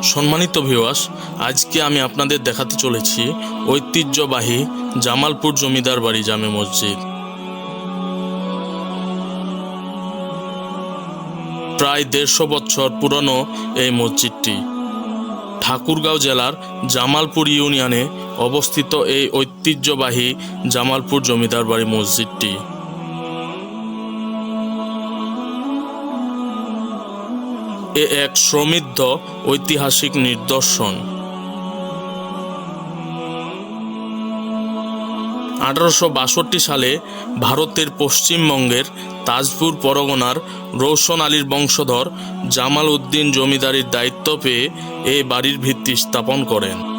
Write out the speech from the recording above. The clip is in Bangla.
সম্মানিত ভিউয়ার্স, আজকে আমি আপনাদের দেখাতে চলেছি ঐতিহ্যবাহী জামালপুর জমিদার বাড়ি জামে মসজিদ। প্রায় 150 বছর পুরনো এই মসজিদটি ঠাকুরগাঁও জেলার জামালপুর ইউনিয়নে অবস্থিত। এই ঐতিহ্যবাহী জামালপুর জমিদার বাড়ি মসজিদটি এক সমৃদ্ধ ঐতিহাসিক নিদর্শন। 1862 সালে ভারতের পশ্চিমবঙ্গের তাজপুর পরগনার রৌশন আলীর বংশধর জামাল উদ্দিন জমিদারির দায়িত্ব পেয়ে এই বাড়ির ভিত্তি স্থাপন করেন।